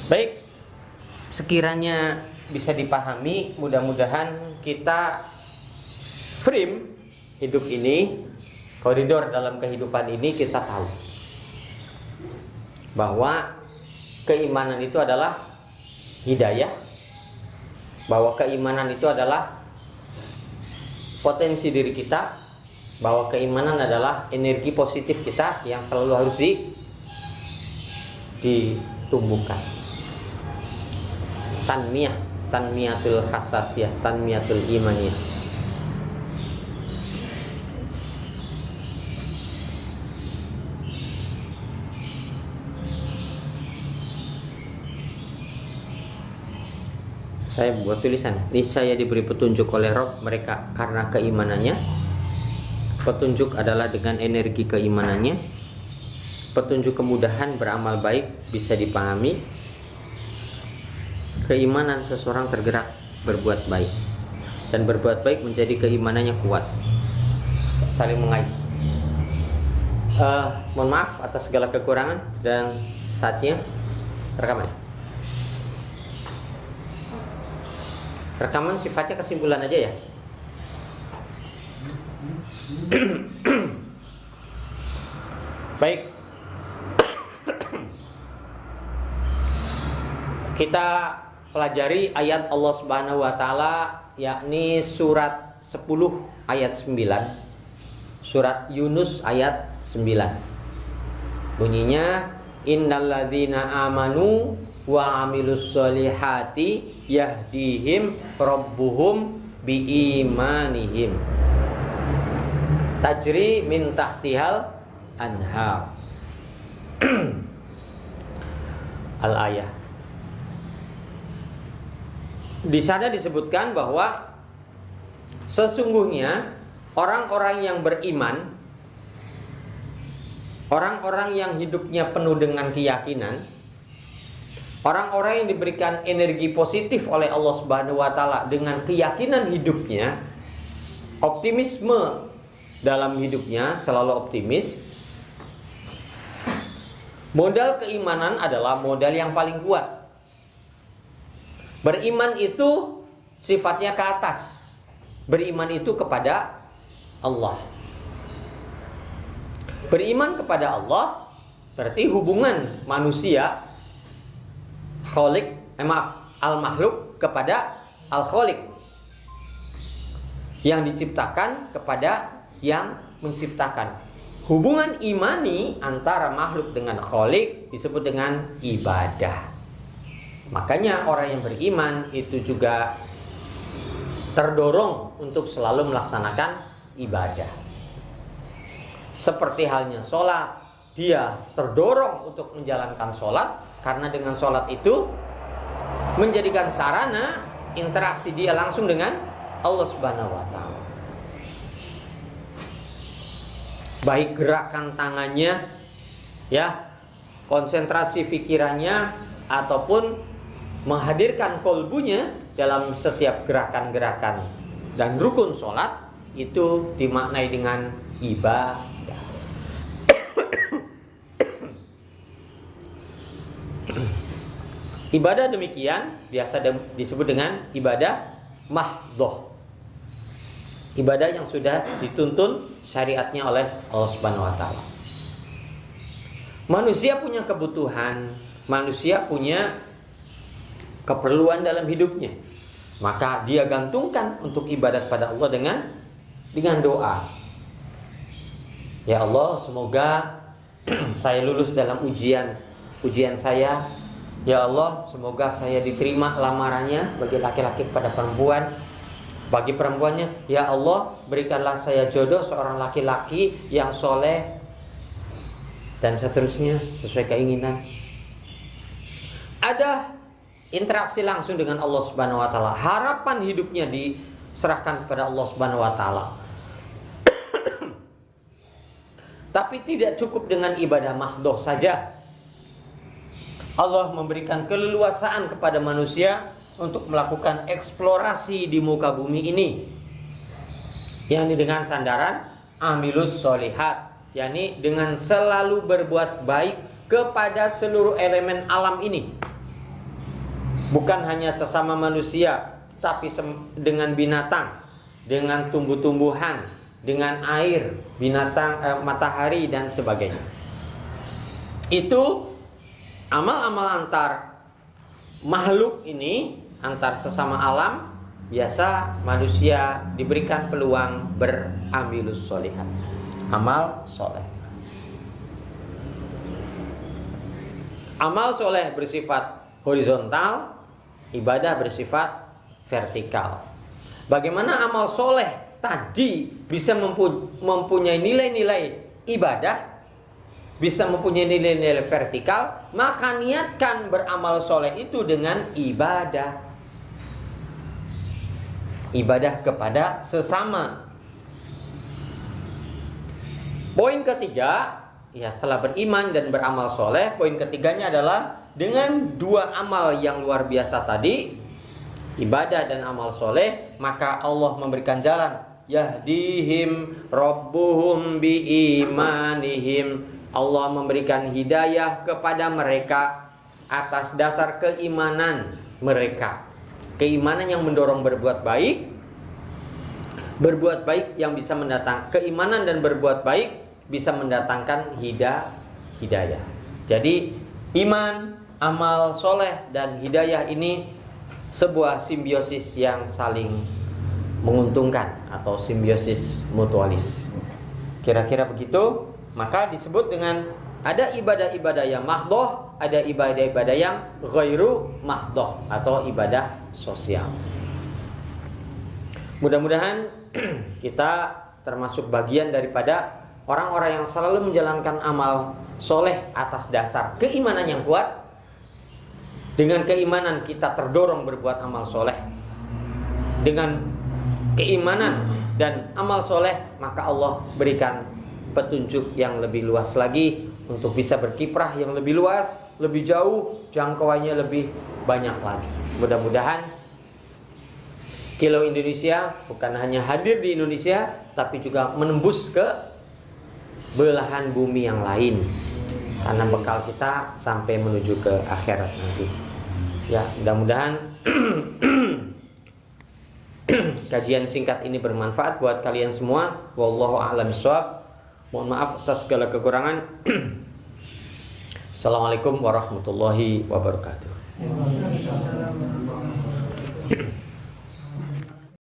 Baik, sekiranya bisa dipahami, mudah-mudahan kita frame hidup ini, koridor dalam kehidupan ini kita tahu bahwa keimanan itu adalah hidayah, bahwa keimanan itu adalah potensi diri kita, bahwa keimanan adalah energi positif kita yang selalu harus ditumbuhkan. Tanmiyatul hassasiyah, tanmiyatul imaniyah. Saya buat tulisan, niscaya diberi petunjuk oleh Rabb mereka karena keimanannya. Petunjuk adalah dengan energi keimanannya. Petunjuk kemudahan beramal baik bisa dipahami. Keimanan seseorang tergerak berbuat baik, dan berbuat baik menjadi keimanannya kuat, saling mengait. Mohon maaf atas segala kekurangan, dan saatnya rekaman. Rekaman sifatnya kesimpulan aja ya. Baik. Kita pelajari ayat Allah Subhanahu wa taala, yakni surat 10 ayat 9. Surat Yunus ayat 9. Bunyinya, innalladzina amanu wa amilus solihati yahdihim rabbuhum biimanihim tajri min tahtihal anhar. Al-ayah. Di sana disebutkan bahwa sesungguhnya orang-orang yang beriman, orang-orang yang hidupnya penuh dengan keyakinan, orang-orang yang diberikan energi positif oleh Allah Subhanahu wa taala dengan keyakinan hidupnya, optimisme dalam hidupnya, selalu optimis. Modal keimanan adalah modal yang paling kuat. Beriman itu sifatnya ke atas. Beriman itu kepada Allah. Beriman kepada Allah berarti hubungan manusia al-makhluk kepada al-khaliq, yang diciptakan kepada yang menciptakan. Hubungan imani antara makhluk dengan khaliq disebut dengan ibadah. Makanya orang yang beriman itu juga terdorong untuk selalu melaksanakan ibadah. Seperti halnya sholat, dia terdorong untuk menjalankan sholat, karena dengan sholat itu menjadikan sarana interaksi dia langsung dengan Allah Subhanahu wa taala. Baik gerakan tangannya, ya, konsentrasi pikirannya, ataupun menghadirkan kolbunya dalam setiap gerakan-gerakan dan rukun sholat itu dimaknai dengan ibadah. Ibadah demikian biasa disebut dengan ibadah mahdhoh. Ibadah yang sudah dituntun syariatnya oleh Allah Subhanahu wa taala. Manusia punya kebutuhan, manusia punya keperluan dalam hidupnya. Maka dia gantungkan untuk ibadat pada Allah dengan doa. Ya Allah, semoga saya lulus dalam ujian saya. Ya Allah, semoga saya diterima lamarannya bagi laki-laki pada perempuan. Bagi perempuannya, ya Allah, berikanlah saya jodoh seorang laki-laki yang soleh, dan seterusnya sesuai keinginan. Ada interaksi langsung dengan Allah Subhanahu wa taala. Harapan hidupnya diserahkan kepada Allah Subhanahu wa taala. Tapi tidak cukup dengan ibadah mahdhoh saja. Allah memberikan keleluasaan kepada manusia untuk melakukan eksplorasi di muka bumi ini, yakni dengan sandaran amilus solihat, yakni dengan selalu berbuat baik kepada seluruh elemen alam ini. Bukan hanya sesama manusia, tapi dengan binatang, dengan tumbuh-tumbuhan, dengan air, binatang, matahari dan sebagainya. Itu amal-amal antar makhluk ini, antar sesama alam. Biasa manusia diberikan peluang beramilus sholihat, amal soleh. Amal soleh bersifat horizontal, ibadah bersifat vertikal. Bagaimana amal soleh tadi bisa mempunyai nilai-nilai ibadah, bisa mempunyai nilai-nilai vertikal, maka niatkan beramal soleh itu dengan ibadah. Ibadah kepada sesama. Poin ketiga, ya setelah beriman dan beramal soleh, poin ketiganya adalah dengan dua amal yang luar biasa tadi, ibadah dan amal soleh, maka Allah memberikan jalan. Yahdihim rabbuhum biimanihim. Allah memberikan hidayah kepada mereka atas dasar keimanan mereka. Keimanan yang mendorong berbuat baik. Berbuat baik yang bisa mendatangkan keimanan dan berbuat baik bisa mendatangkan hidayah. Jadi iman, amal soleh dan hidayah ini sebuah simbiosis yang saling menguntungkan atau simbiosis mutualis. Kira-kira begitu. Maka disebut dengan ada ibadah-ibadah yang mahdoh, ada ibadah-ibadah yang ghairu mahdoh atau ibadah sosial. Mudah-mudahan kita termasuk bagian daripada orang-orang yang selalu menjalankan amal soleh atas dasar keimanan yang kuat. Dengan keimanan kita terdorong berbuat amal soleh. Dengan keimanan dan amal soleh, maka Allah berikan petunjuk yang lebih luas lagi untuk bisa berkiprah yang lebih luas, lebih jauh, jangkauannya lebih banyak lagi. Mudah-mudahan Kilo Indonesia bukan hanya hadir di Indonesia, tapi juga menembus ke belahan bumi yang lain, karena bekal kita sampai menuju ke akhirat nanti. Ya, mudah-mudahan kajian singkat ini bermanfaat buat kalian semua. Wallahu a'lam bishawab. Mohon maaf atas segala kekurangan. Assalamualaikum warahmatullahi wabarakatuh.